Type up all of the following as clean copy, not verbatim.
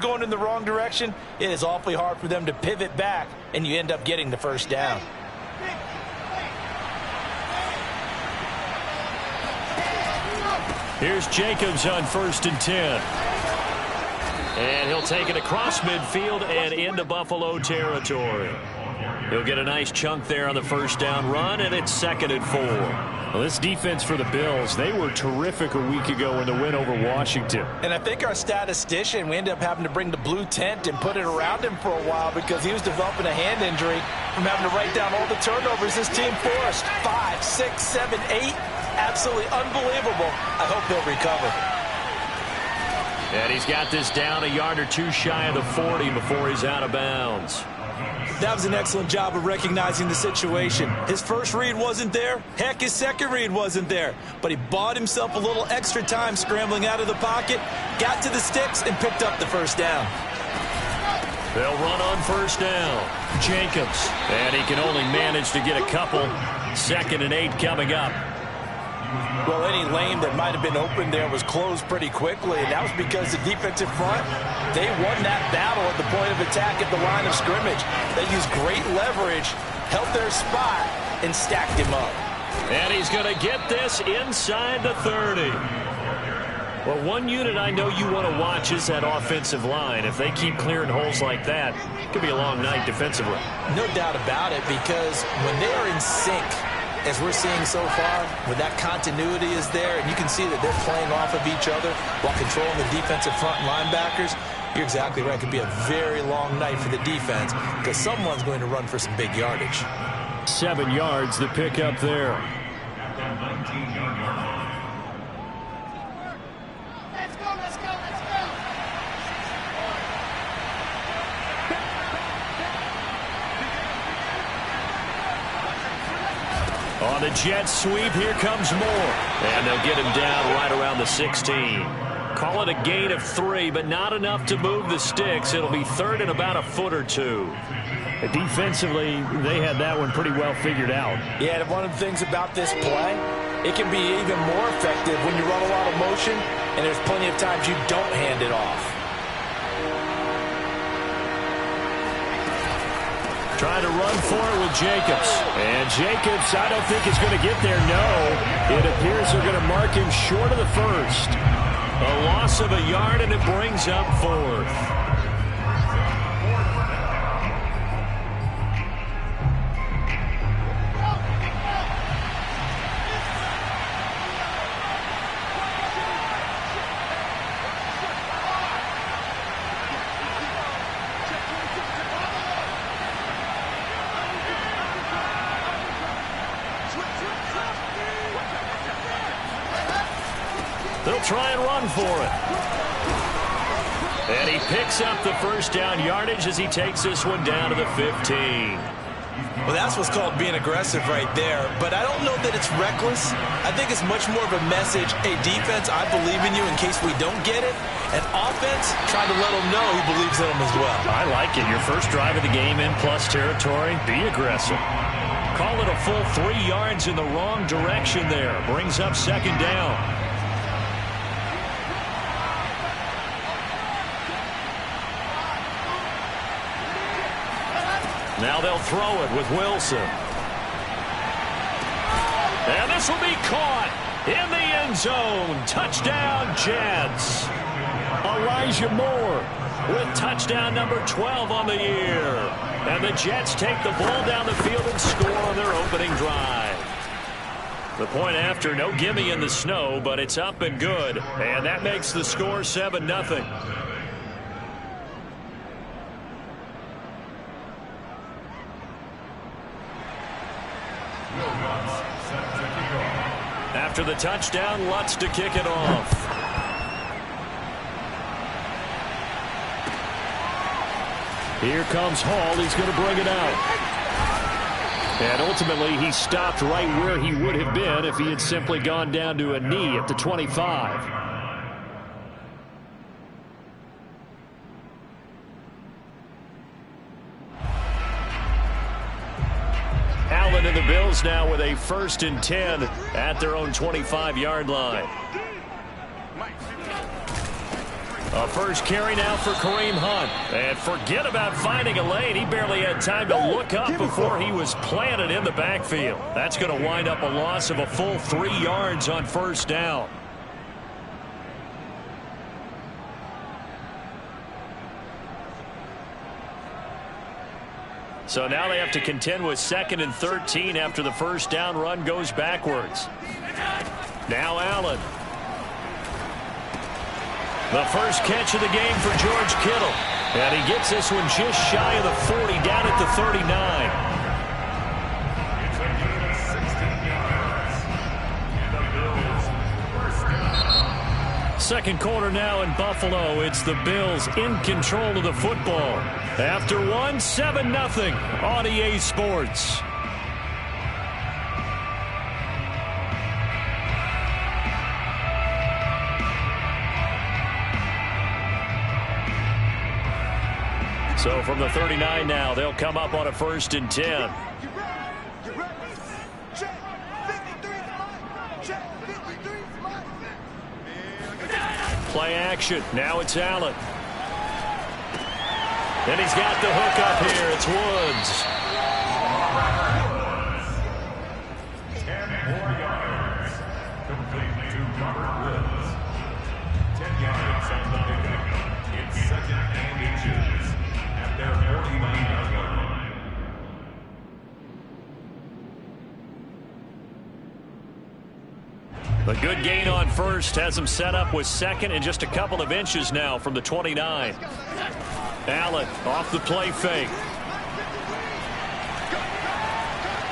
going in the wrong direction, it is awfully hard for them to pivot back, and you end up getting the first down. Here's Jacobs on 1st and 10. And he'll take it across midfield and into Buffalo territory. He'll get a nice chunk there on the first down run, and it's 2nd and 4. Well, this defense for the Bills, they were terrific a week ago in the win over Washington. And I think our statistician, we ended up having to bring the blue tent and put it around him for a while because he was developing a hand injury from having to write down all the turnovers this team forced. 5, 6, 7, 8. Absolutely unbelievable. I hope he'll recover. And he's got this down a yard or two shy of the 40 before he's out of bounds. That was an excellent job of recognizing the situation. His first read wasn't there. Heck, his second read wasn't there. But he bought himself a little extra time scrambling out of the pocket, got to the sticks, and picked up the first down. They'll run on first down. Jacobs. And he can only manage to get a couple. 2nd and 8 coming up. Well, any lane that might have been open there was closed pretty quickly, and that was because the defensive front, they won that battle at the point of attack at the line of scrimmage. They used great leverage, held their spot, and stacked him up. And he's going to get this inside the 30. Well, one unit I know you want to watch is that offensive line. If they keep clearing holes like that, it could be a long night defensively. No doubt about it, because when they are in sync, as we're seeing so far, when that continuity is there, and you can see that they're playing off of each other while controlling the defensive front linebackers, you're exactly right. It could be a very long night for the defense because someone's going to run for some big yardage. 7 yards, the pickup there. On the jet sweep, here comes Moore. And they'll get him down right around the 16. Call it a gain of 3, but not enough to move the sticks. It'll be 3rd and about a foot or 2. Defensively, they had that one pretty well figured out. Yeah, and one of the things about this play, it can be even more effective when you run a lot of motion, and there's plenty of times you don't hand it off. Trying to run for it with Jacobs. And Jacobs, I don't think is going to get there. No, it appears they're going to mark him short of the first. A loss of a yard, and it brings up 4th. They'll try and run for it. And he picks up the first down yardage as he takes this one down to the 15. Well, that's what's called being aggressive right there. But I don't know that it's reckless. I think it's much more of a message, hey, defense, I believe in you in case we don't get it. And offense, trying to let them know he believes in them as well. I like it. Your first drive of the game in plus territory, be aggressive. Call it a full 3 yards in the wrong direction there. Brings up 2nd down. Now they'll throw it with Wilson. And this will be caught in the end zone. Touchdown, Jets. Elijah Moore with touchdown number 12 on the year. And the Jets take the ball down the field and score on their opening drive. The point after, no gimme in the snow, but it's up and good. And that makes the score 7-0. After the touchdown, Lutz to kick it off. Here comes Hall. He's going to bring it out. And ultimately, he stopped right where he would have been if he had simply gone down to a knee at the 25. Allen and the Bills now with a 1st and 10 at their own 25-yard line. A first carry now for Kareem Hunt. And forget about finding a lane. He barely had time to look up before he was planted in the backfield. That's going to wind up a loss of a full 3 yards on first down. So now they have to contend with 2nd and 13 after the first down run goes backwards. Now Allen. The first catch of the game for George Kittle. And he gets this one just shy of the 40, down at the 39. Second quarter now in Buffalo. It's the Bills in control of the football. After one, 7-0 on EA Sports. So from the 39 now, they'll come up on a 1st and 10. Play action. Now it's Allen. And he's got the hook up here. It's Woods. 10 more yards. Complete to Robert Woods. 10 yards on the pickup. It's 2nd and inches at their 49-yard line. The good gain on first has him set up with 2nd and just a couple of inches now from the 29. Allen off the play fake.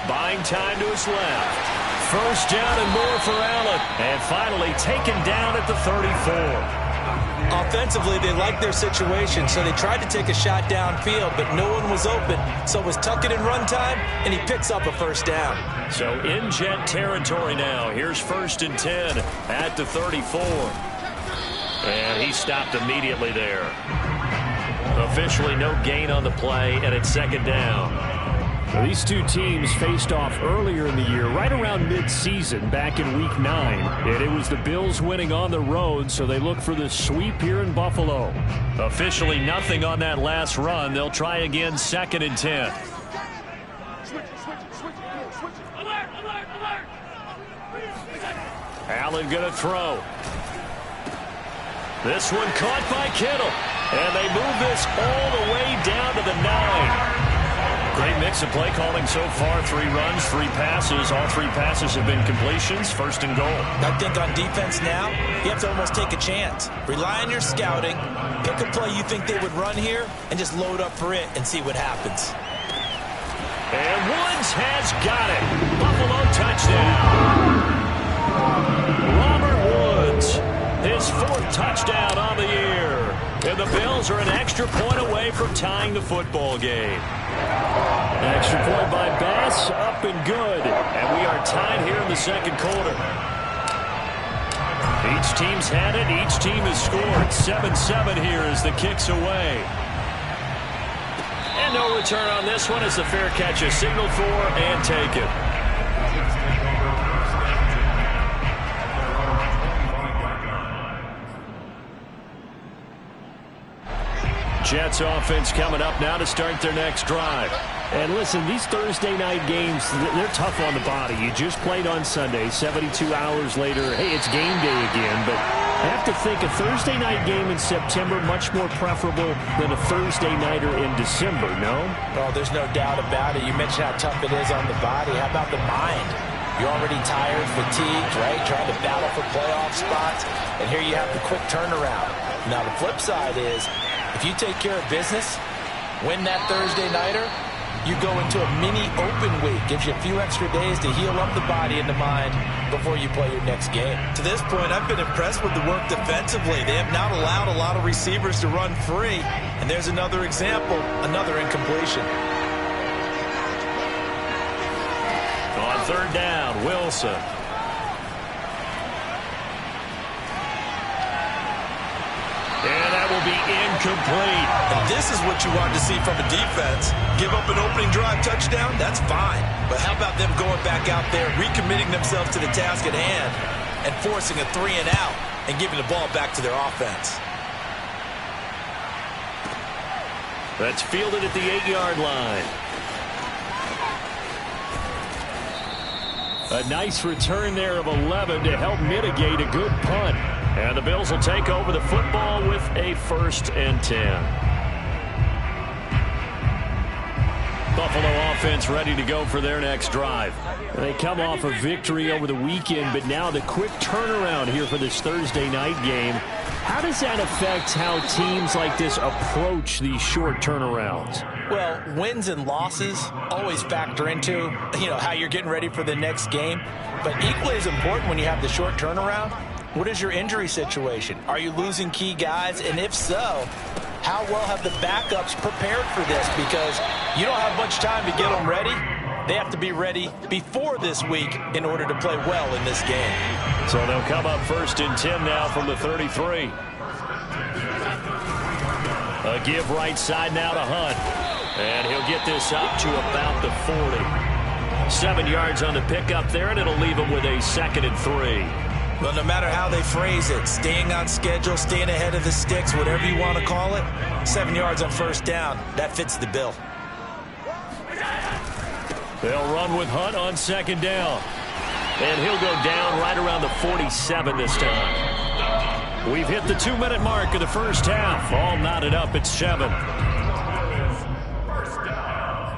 Buying time to his left. First down and more for Allen. And finally taken down at the 34. Offensively, they liked their situation, so they tried to take a shot downfield, but no one was open. So it was tuck it in run time, and he picks up a first down. So in Jet territory now. Here's 1st and 10 at the 34. And he stopped immediately there. Officially no gain on the play, and it's 2nd down. Well, these two teams faced off earlier in the year, right around mid-season, back in Week 9. And it was the Bills winning on the road, so they look for the sweep here in Buffalo. Officially nothing on that last run. They'll try again 2nd and 10. Allen going to throw. This one caught by Kittle. And they move this all the way down to the 9. Great mix of play calling so far. 3 runs, 3 passes. All 3 passes have been completions. 1st and goal. I think on defense now, you have to almost take a chance. Rely on your scouting. Pick a play you think they would run here and just load up for it and see what happens. And Woods has got it. Buffalo touchdown. Robert Woods, his 4th touchdown on the year. And the Bills are an extra point away from tying the football game. Extra point by Bass, up and good. And we are tied here in the 2nd quarter. Each team's had it. Each team has scored. 7-7 here as the kick's away. And no return on this one as the fair catch is signaled for and taken. Jets offense coming up now to start their next drive. And listen, these Thursday night games, they're tough on the body. You just played on Sunday, 72 hours later. Hey, it's game day again, but I have to think a Thursday night game in September much more preferable than a Thursday nighter in December, no? Oh, there's no doubt about it. You mentioned how tough it is on the body. How about the mind? You're already tired, fatigued, right? Trying to battle for playoff spots, and here you have the quick turnaround. Now, the flip side is, if you take care of business, win that Thursday nighter, you go into a mini open week. Gives you a few extra days to heal up the body and the mind before you play your next game. To this point, I've been impressed with the work defensively. They have not allowed a lot of receivers to run free. And there's another example, another incompletion. On 3rd down, Wilson. And that will be incomplete. And this is what you want to see from a defense. Give up an opening drive touchdown, that's fine. But how about them going back out there, recommitting themselves to the task at hand, and forcing a 3 and out, and giving the ball back to their offense? That's fielded at the 8-yard line. A nice return there of 11 to help mitigate a good punt. And the Bills will take over the football with a 1st and 10. Buffalo offense ready to go for their next drive. They come off a victory over the weekend, but now the quick turnaround here for this Thursday night game. How does that affect how teams like this approach these short turnarounds? Well, wins and losses always factor into, how you're getting ready for the next game. But equally as important when you have the short turnaround, what is your injury situation? Are you losing key guys? And if so, how well have the backups prepared for this? Because you don't have much time to get them ready. They have to be ready before this week in order to play well in this game. So they'll come up 1st and 10 now from the 33. A give right side now to Hunt. And he'll get this up to about the 40. 7 yards on the pickup there, and it'll leave him with a 2nd and 3. Well, no matter how they phrase it, staying on schedule, staying ahead of the sticks, whatever you want to call it, 7 yards on 1st down, that fits the bill. They'll run with Hunt on 2nd down. And he'll go down right around the 47 this time. We've hit the 2-minute mark of the first half. All knotted up at 7. 1st down.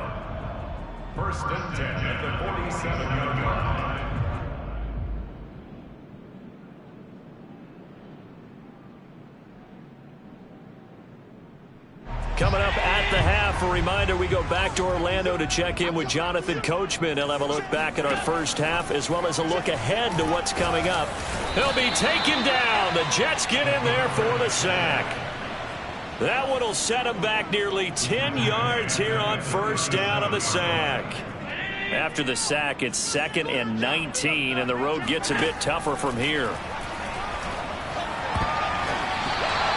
1st and 10 at the 47-yard line. Coming up at the half, a reminder, we go back to Orlando to check in with Jonathan Coachman. He'll have a look back at our first half as well as a look ahead to what's coming up. He'll be taken down. The Jets get in there for the sack. That one will set him back nearly 10 yards here on 1st down on the sack. After the sack, it's 2nd and 19, and the road gets a bit tougher from here.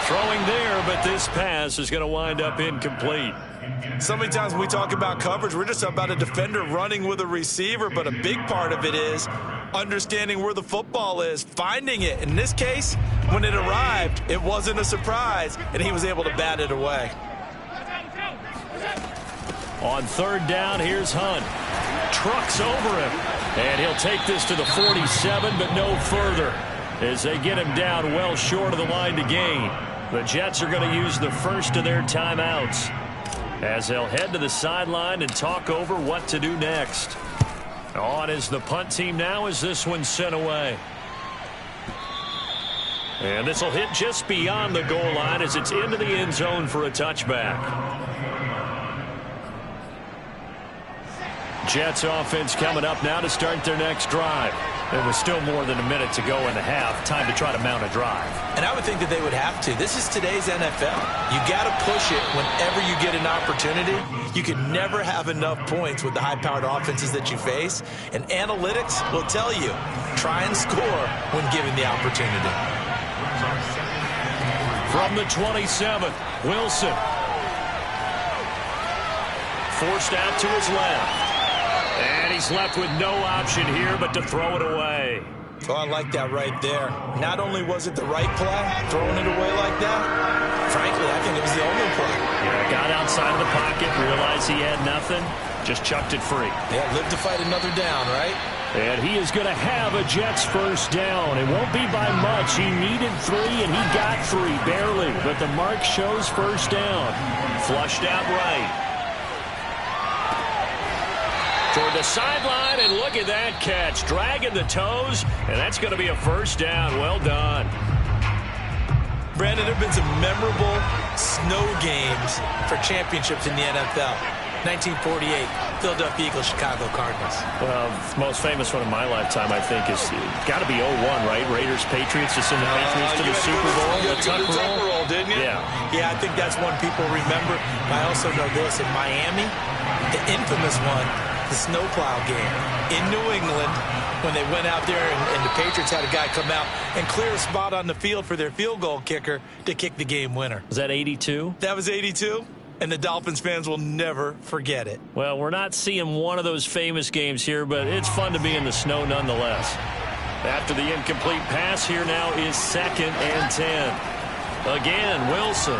Throwing there, but this pass is going to wind up incomplete. So many times when we talk about coverage, we're just about a defender running with a receiver, but a big part of it is understanding where the football is, finding it. In this case, when it arrived, it wasn't a surprise, and he was able to bat it away. On 3rd down, here's Hunt. Trucks over him, and he'll take this to the 47, but no further, as they get him down well short of the line to gain. The Jets are going to use the first of their timeouts as they'll head to the sideline and talk over what to do next. On is the punt team now as this one's sent away. And this will hit just beyond the goal line as it's into the end zone for a touchback. Jets offense coming up now to start their next drive. There was still more than a minute to go in the half. Time to try to mount a drive. And I would think that they would have to. This is today's NFL. You got to push it whenever you get an opportunity. You can never have enough points with the high-powered offenses that you face. And analytics will tell you, try and score when given the opportunity. From the 27th, Wilson. Forced out to his left. And he's left with no option here but to throw it away. Oh, I like that right there. Not only was it the right play, throwing it away like that, frankly, I think it was the only play. Yeah, got outside of the pocket, realized he had nothing, just chucked it free. Yeah, live to fight another down, right? And he is going to have a Jets 1st down. It won't be by much. He needed 3, and he got 3, barely. But the mark shows 1st down. Flushed out right. Toward the sideline, and look at that catch. Dragging the toes, and that's going to be a 1st down. Well done. Brandon, there have been some memorable snow games for championships in the NFL. 1948, Philadelphia Eagles, Chicago Cardinals. Well, the most famous one in my lifetime, I think, is got to be 01, right? Raiders, Patriots, to send the Patriots to the Super Bowl. The Tuck roll, didn't you? Yeah. Yeah, I think that's one people remember. I also know this. In Miami, the infamous one, the snowplow game in New England when they went out there and the Patriots had a guy come out and clear a spot on the field for their field goal kicker to kick the game winner. Was that 82? That was 82, and the Dolphins fans will never forget it. Well, we're not seeing one of those famous games here, but it's fun to be in the snow nonetheless. After the incomplete pass, here now is 2nd and 10. Again, Wilson.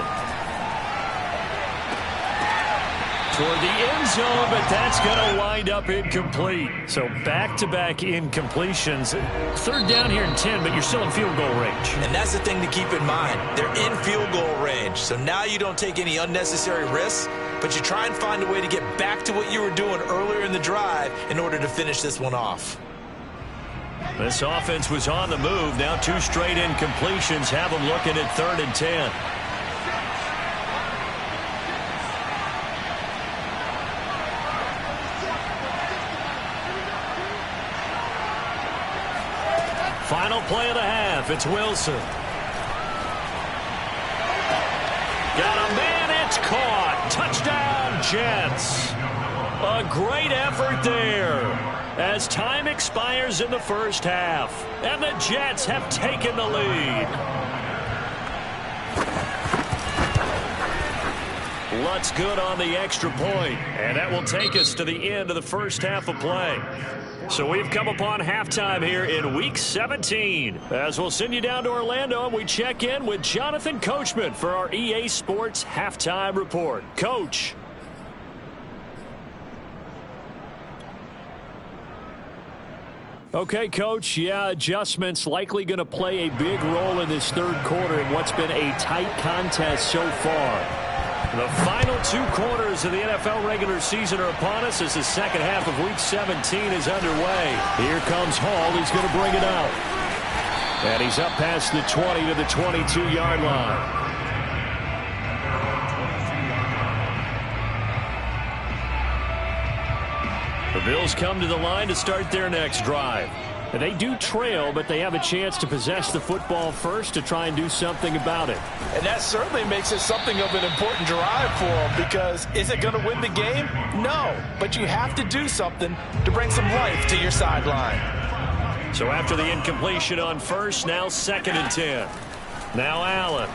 toward the end zone, but that's going to wind up incomplete. So back-to-back incompletions. Third down here in 10, but you're still in field goal range. And that's the thing to keep in mind. They're in field goal range. So now you don't take any unnecessary risks, but you try and find a way to get back to what you were doing earlier in the drive in order to finish this one off. This offense was on the move. Now 2 straight incompletions have them looking at 3rd and 10. Final play of the half. It's Wilson. Got a man. It's caught. Touchdown, Jets. A great effort there as time expires in the first half. And the Jets have taken the lead. Lutz good on the extra point. And that will take us to the end of the first half of play. So we've come upon halftime here in Week 17. As we'll send you down to Orlando, and we check in with Jonathan Coachman for our EA Sports Halftime Report. Coach. Okay, Coach. Yeah, adjustments likely going to play a big role in this third quarter in what's been a tight contest so far. The final 2 quarters of the NFL regular season are upon us as the second half of Week 17 is underway. Here comes Hall. He's going to bring it out. And he's up past the 20 to the 22-yard line. The Bills come to the line to start their next drive. And they do trail, but they have a chance to possess the football first to try and do something about it. And that certainly makes it something of an important drive for them, because is it going to win the game? No, but you have to do something to bring some life to your sideline. So after the incompletion on first, now 2nd and 10. Now Allen.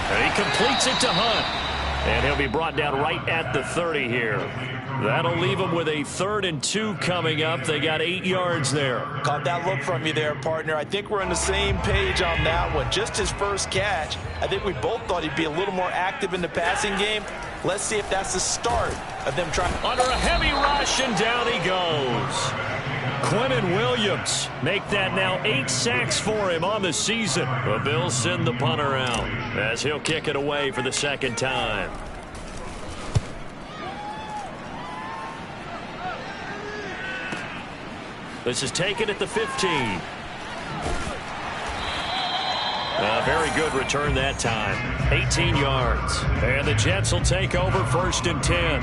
And he completes it to Hunt. And he'll be brought down right at the 30 here. That'll leave them with a 3rd and 2 coming up. They got 8 yards there. Caught that look from you there, partner. I think we're on the same page on that one. Just his first catch. I think we both thought he'd be a little more active in the passing game. Let's see if that's the start of them trying. Under a heavy rush, and down he goes. Quinnen Williams make that now 8 sacks for him on the season. The Bills send the punter out as he'll kick it away for the 2nd time. This is taken at the 15. A very good return that time. 18 yards. And the Jets will take over 1st and 10.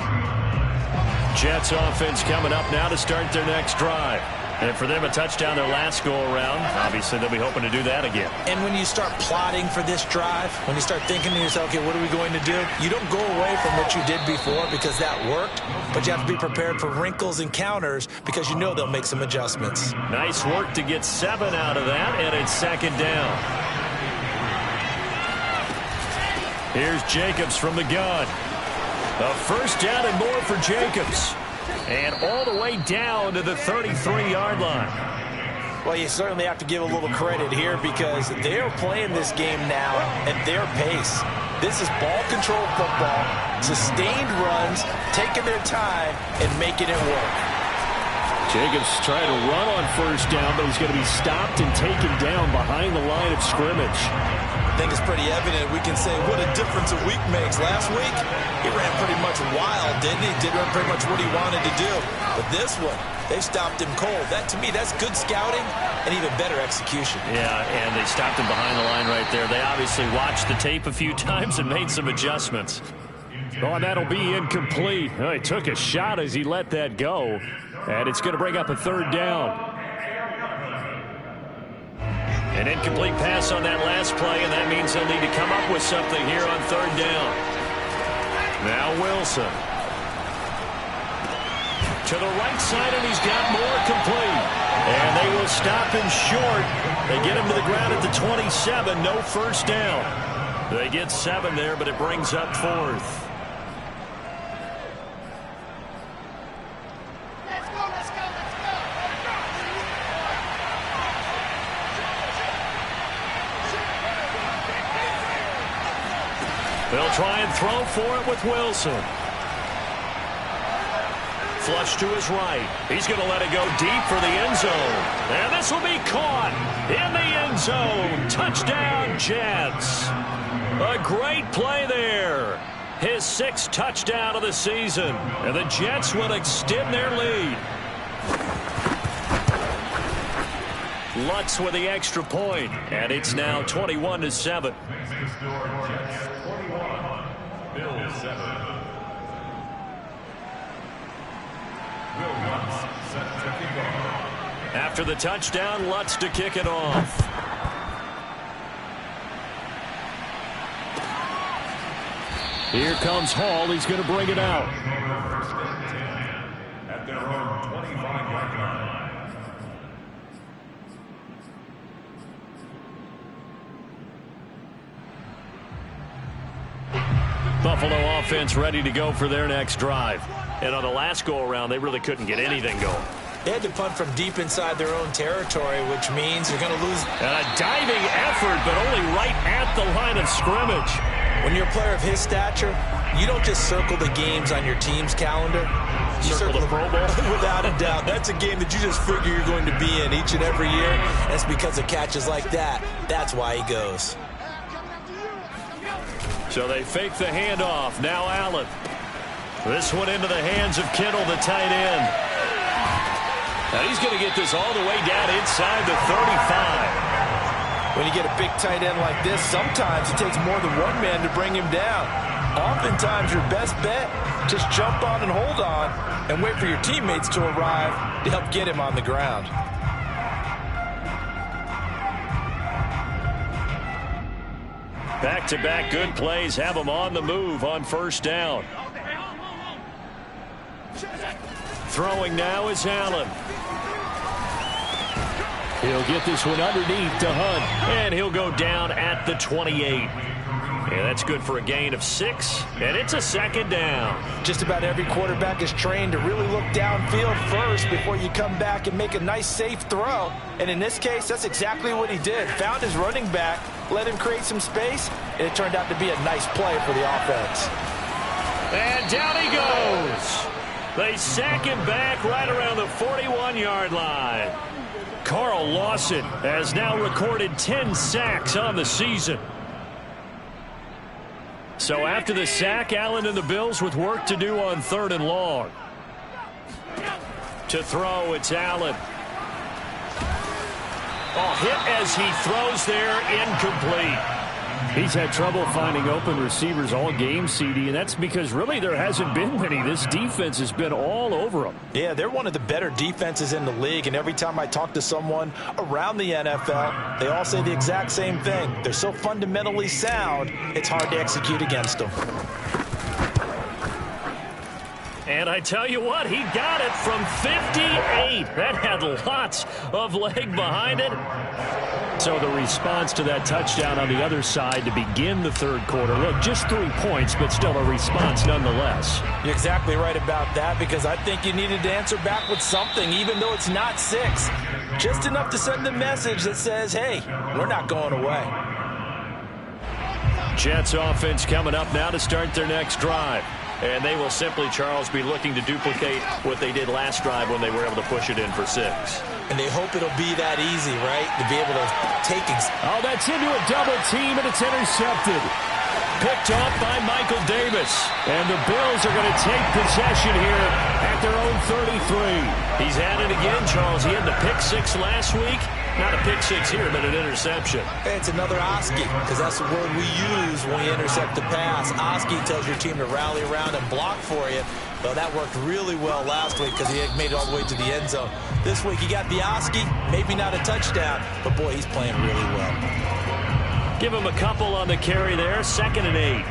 Jets offense coming up now to start their next drive. And for them, a touchdown their last go-around. Obviously, they'll be hoping to do that again. And when you start plotting for this drive, when you start thinking to yourself, okay, what are we going to do? You don't go away from what you did before because that worked, but you have to be prepared for wrinkles and counters because you know they'll make some adjustments. Nice work to get 7 out of that, and it's 2nd down. Here's Jacobs from the gun. A 1st down and more for Jacobs. And all the way down to the 33-yard line. Well, you certainly have to give a little credit here because they're playing this game now at their pace. This is ball control football, sustained runs, taking their time and making it work. Jacobs trying to run on 1st down, but he's going to be stopped and taken down behind the line of scrimmage. I think it's pretty evident. We can say what a difference a week makes. Last week, he ran pretty much wild, didn't he? Did run pretty much what he wanted to do. But this one, they stopped him cold. That, to me, that's good scouting and even better execution. Yeah, and they stopped him behind the line right there. They obviously watched the tape a few times and made some adjustments. Oh, and that'll be incomplete. Oh, he took a shot as he let that go. And it's going to bring up a 3rd down. An incomplete pass on that last play, and that means they'll need to come up with something here on 3rd down. Now Wilson. To the right side, and he's got more complete. And they will stop him short. They get him to the ground at the 27. No 1st down. They get 7 there, but it brings up 4th. They'll try and throw for it with Wilson. Flush to his right. He's going to let it go deep for the end zone. And this will be caught in the end zone. Touchdown, Jets. A great play there. His 6th touchdown of the season. And the Jets will extend their lead. Lutz with the extra point, and it's now 21-7. After the touchdown, Lutz to kick it off. Here comes Hall. He's going to bring it out. At their own 25-yard line. Buffalo offense ready to go for their next drive. And on the last go-around, they really couldn't get anything going. They had to punt from deep inside their own territory, which means you're going to lose. And a diving effort, but only right at the line of scrimmage. When you're a player of his stature, you don't just circle the games on your team's calendar. You Circle the Pro Bowl? Without a doubt. That's a game that you just figure you're going to be in each and every year. And it's because of catches like that. That's why he goes. So they fake the handoff. Now Allen. This one into the hands of Kittle, the tight end. Now he's going to get this all the way down inside the 35. When you get a big tight end like this, sometimes it takes more than one man to bring him down. Oftentimes your best bet, just jump on and hold on and wait for your teammates to arrive to help get him on the ground. Back-to-back good plays have him on the move on first down. Throwing now is Allen. He'll get this one underneath to Hunt, and he'll go down at the 28. And that's good for a gain of 6, and it's a second down. Just about every quarterback is trained to really look downfield first before you come back and make a nice, safe throw. And in this case, that's exactly what he did. Found his running back, let him create some space, and it turned out to be a nice play for the offense. And down he goes. They sack him back right around the 41-yard line. Carl Lawson has now recorded 10 sacks on the season. So after the sack, Allen and the Bills with work to do on 3rd and long. To throw, it's Allen. Oh, hit as he throws there, incomplete. He's had trouble finding open receivers all game, CD, and that's because really there hasn't been many. This defense has been all over them. Yeah, they're one of the better defenses in the league, and every time I talk to someone around the NFL, they all say the exact same thing. They're so fundamentally sound, it's hard to execute against them. And I tell you what, he got it from 58. That had lots of leg behind it. So the response to that touchdown on the other side to begin the 3rd quarter. Look, just 3 points, but still a response nonetheless. You're exactly right about that, because I think you needed to answer back with something, even though it's not 6. Just enough to send a message that says, hey, we're not going away. Jets offense coming up now to start their next drive. And they will simply, Charles, be looking to duplicate what they did last drive when they were able to push it in for 6. And they hope it'll be that easy, right? To be able to take it. Oh, that's into a double team, and it's intercepted. Picked off by Michael Davis. And the Bills are going to take possession here at their own 33. He's had it again, Charles. He had the pick 6 last week. Not a pick 6 here, but an interception. Hey, it's another Oski, because that's the word we use when we intercept the pass. Oski tells your team to rally around and block for you. Well, that worked really well last week because he had made it all the way to the end zone. This week he got the Oski, maybe not a touchdown, but boy, he's playing really well. Give him a couple on the carry there, 2nd and 8.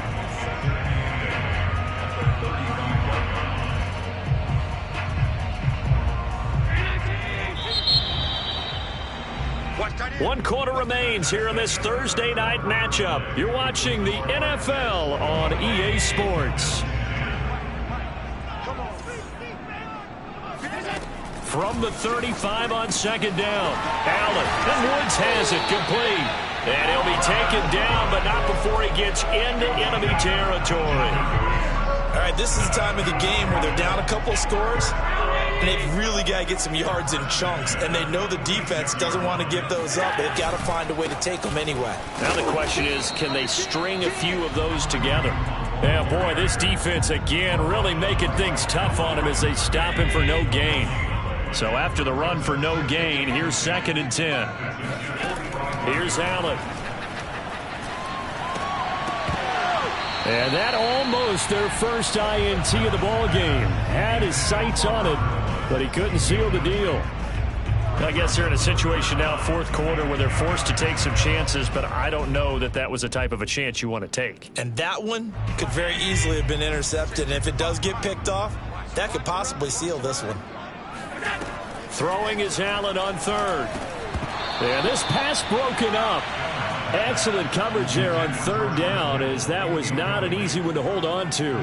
One quarter remains here in this Thursday night matchup. You're watching the NFL on EA Sports. From the 35 on 2nd down. Allen, and Woods has it complete. And he'll be taken down, but not before he gets into enemy territory. All right, this is the time of the game where they're down a couple of scores, and they've really got to get some yards in chunks, and they know the defense doesn't want to give those up. They've got to find a way to take them anyway. Now the question is, can they string a few of those together? Yeah, boy, this defense again really making things tough on him as they stop him for no gain. So after the run for no gain, here's 2nd and 10. Here's Allen. And that almost their first INT of the ball game. Had his sights on it, but he couldn't seal the deal. I guess they're in a situation now, 4th quarter, where they're forced to take some chances, but I don't know that that was the type of a chance you want to take. And that one could very easily have been intercepted, and if it does get picked off, that could possibly seal this one. Throwing is Allen on 3rd. And this pass broken up. Excellent coverage there on 3rd down, as that was not an easy one to hold on to.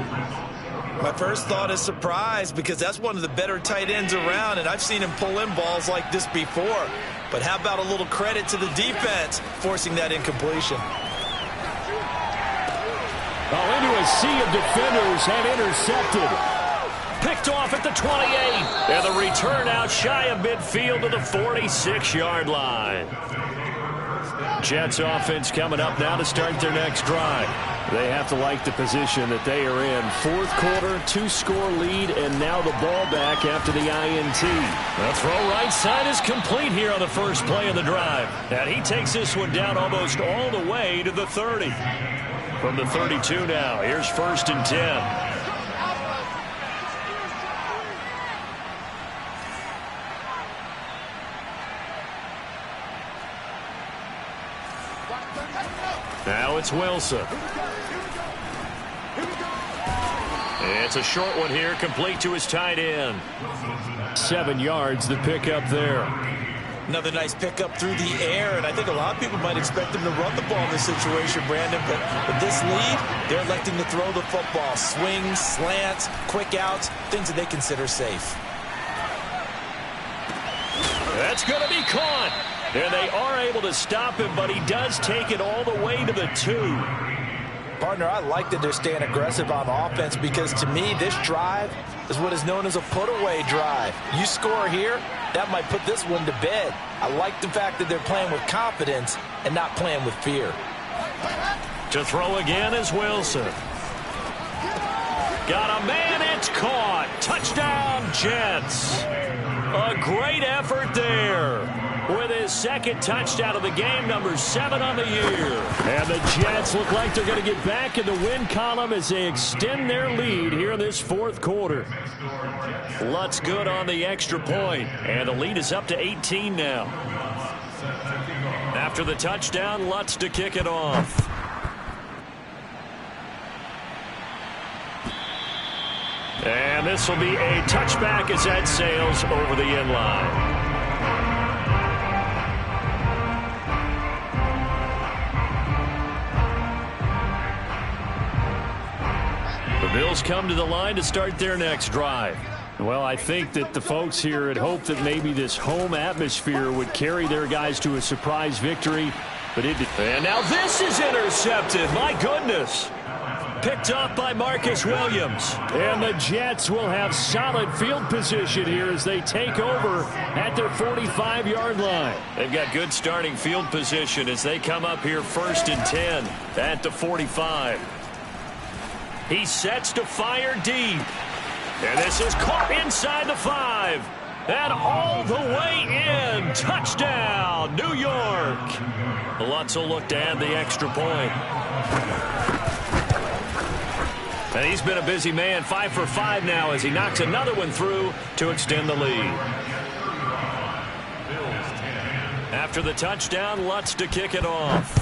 My first thought is surprise, because that's one of the better tight ends around, and I've seen him pull in balls like this before. But how about a little credit to the defense forcing that incompletion? Oh, into a sea of defenders and intercepted. Picked off at the 28. And the return out shy of midfield to the 46-yard line. Jets offense coming up now to start their next drive. They have to like the position that they are in. 4th quarter, 2-score lead, and now the ball back after the INT. The throw right side is complete here on the first play of the drive. And he takes this one down almost all the way to the 30. From the 32 now, here's 1st and 10. Now it's Wilson. It's a short one here, complete to his tight end. 7 yards, the pickup there. Another nice pickup through the air, and I think a lot of people might expect him to run the ball in this situation, Brandon, but with this lead, they're electing to throw the football. Swings, slants, quick outs, things that they consider safe. That's going to be caught. And they are able to stop him, but he does take it all the way to the 2. Partner, I like that they're staying aggressive on offense, because to me, this drive is what is known as a put-away drive. You score here, that might put this one to bed. I like the fact that they're playing with confidence and not playing with fear. To throw again is Wilson. Got a man, it's caught. Touchdown, Jets. A great effort there. With his 2nd touchdown of the game, number 7 on the year. And the Jets look like they're going to get back in the win column as they extend their lead here in this 4th quarter. Lutz good on the extra point, and the lead is up to 18 now. After the touchdown, Lutz to kick it off. And this will be a touchback as that sails over the end line. The Bills come to the line to start their next drive. Well, I think that the folks here had hoped that maybe this home atmosphere would carry their guys to a surprise victory, but it didn't. And now this is intercepted. My goodness. Picked off by Marcus Williams. And the Jets will have solid field position here as they take over at their 45-yard line. They've got good starting field position as they come up here 1st and 10 at the 45. He sets to fire deep. And this is caught inside the 5. And all the way in. Touchdown, New York. Lutz will look to add the extra point. And he's been a busy man, 5 for 5 now as he knocks another one through to extend the lead. After the touchdown, Lutz to kick it off.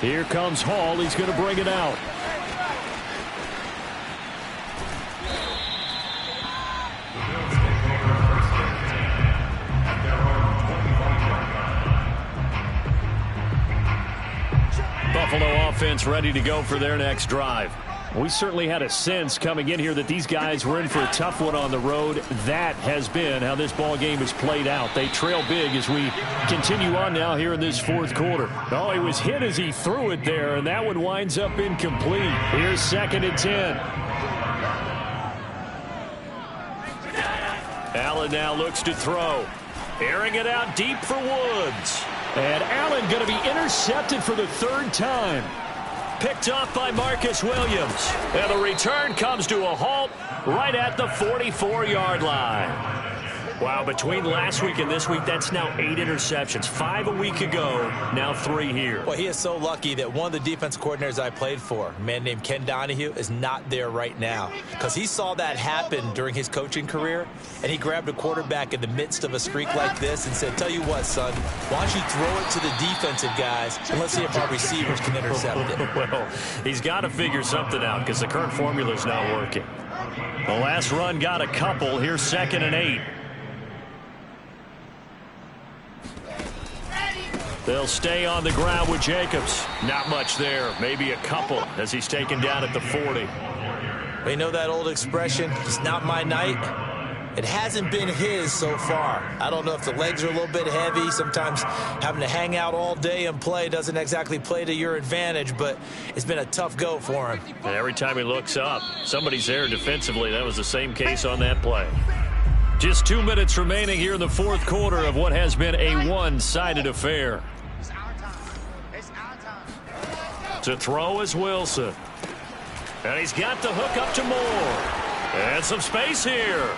Here comes Hall. He's going to bring it out. Buffalo offense ready to go for their next drive. We certainly had a sense coming in here that these guys were in for a tough one on the road. That has been how this ball game has played out. They trail big as we continue on now here in this fourth quarter. Oh, he was hit as he threw it there, and that one winds up incomplete. Here's 2nd and 10. Allen now looks to throw. Airing it out deep for Woods. And Allen going to be intercepted for the 3rd time. Picked off by Marcus Williams. And the return comes to a halt right at the 44-yard line. Wow, between last week and this week, that's now 8 interceptions. 5 a week ago, now 3 here. Well, he is so lucky that one of the defense coordinators I played for, a man named Ken Donahue, is not there right now. Because he saw that happen during his coaching career, and he grabbed a quarterback in the midst of a streak like this and said, tell you what, son, why don't you throw it to the defensive guys, and let's see if our receivers can intercept it. Well, he's got to figure something out because the current formula is not working. The last run got a couple. Here's 2nd and 8. They'll stay on the ground with Jacobs. Not much there. Maybe a couple as he's taken down at the 40. We know that old expression, it's not my night. It hasn't been his so far. I don't know if the legs are a little bit heavy. Sometimes having to hang out all day and play doesn't exactly play to your advantage, but it's been a tough go for him. And every time he looks up, somebody's there defensively. That was the same case on that play. Just 2 minutes remaining here in the fourth quarter of what has been a one-sided affair. To throw is Wilson. And he's got the hook up to Moore. And some space here.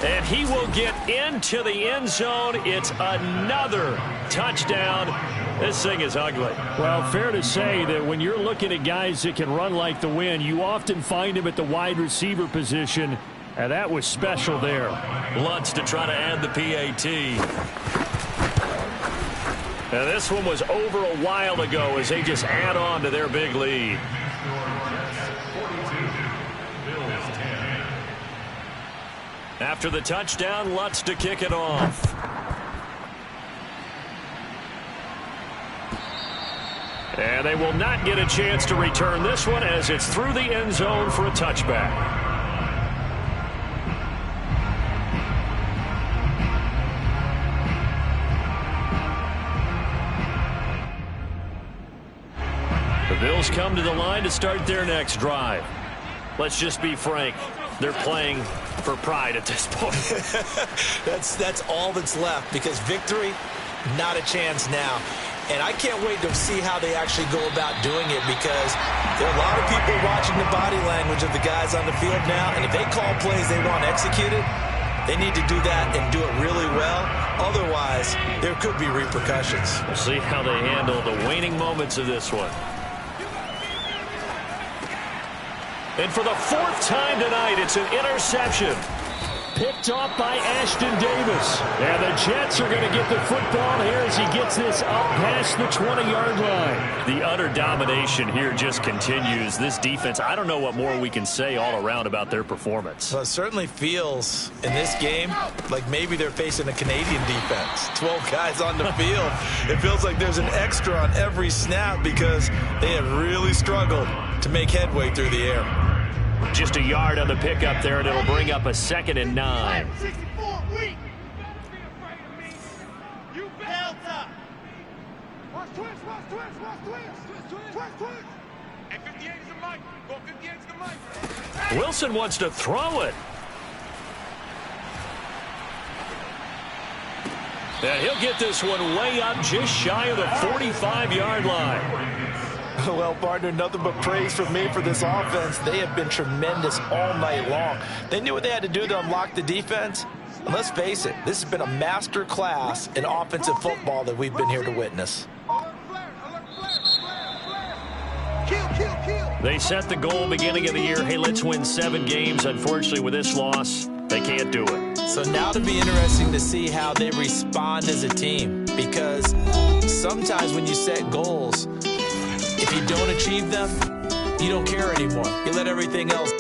And he will get into the end zone. It's another touchdown. This thing is ugly. Well, fair to say that when you're looking at guys that can run like the wind, you often find him at the wide receiver position. And that was special there. Lutz to try to add the PAT. Now this one was over a while ago as they just add on to their big lead. After the touchdown, Lutz to kick it off. And they will not get a chance to return this one as it's through the end zone for a touchback. The Bills come to the line to start their next drive. Let's just be frank. They're playing for pride at this point. That's all that's left because victory, not a chance now. And I can't wait to see how they actually go about doing it because there are a lot of people watching the body language of the guys on the field now. And if they call plays they want executed, they need to do that and do it really well. Otherwise, there could be repercussions. We'll see how they handle the waning moments of this one. And for the 4th time tonight, it's an interception. Picked off by Ashton Davis. And the Jets are going to get the football here as he gets this up past the 20-yard line. The utter domination here just continues. This defense, I don't know what more we can say all around about their performance. Well, it certainly feels in this game like maybe they're facing a Canadian defense. 12 guys on the field. It feels like there's an extra on every snap because they have really struggled to make headway through the air. Just a yard on the pickup there, and it'll bring up a 2nd and 9. Wilson wants to throw it. And he'll get this one way up just shy of the 45-yard line. Well, partner, nothing but praise from me for this offense. They have been tremendous all night long. They knew what they had to do to unlock the defense. And let's face it, this has been a master class in offensive football that we've been here to witness. They set the goal beginning of the year. Hey, let's win 7 games. Unfortunately, with this loss, they can't do it. So now it'll be interesting to see how they respond as a team. Because sometimes when you set goals, if you don't achieve them, you don't care anymore. You let everything else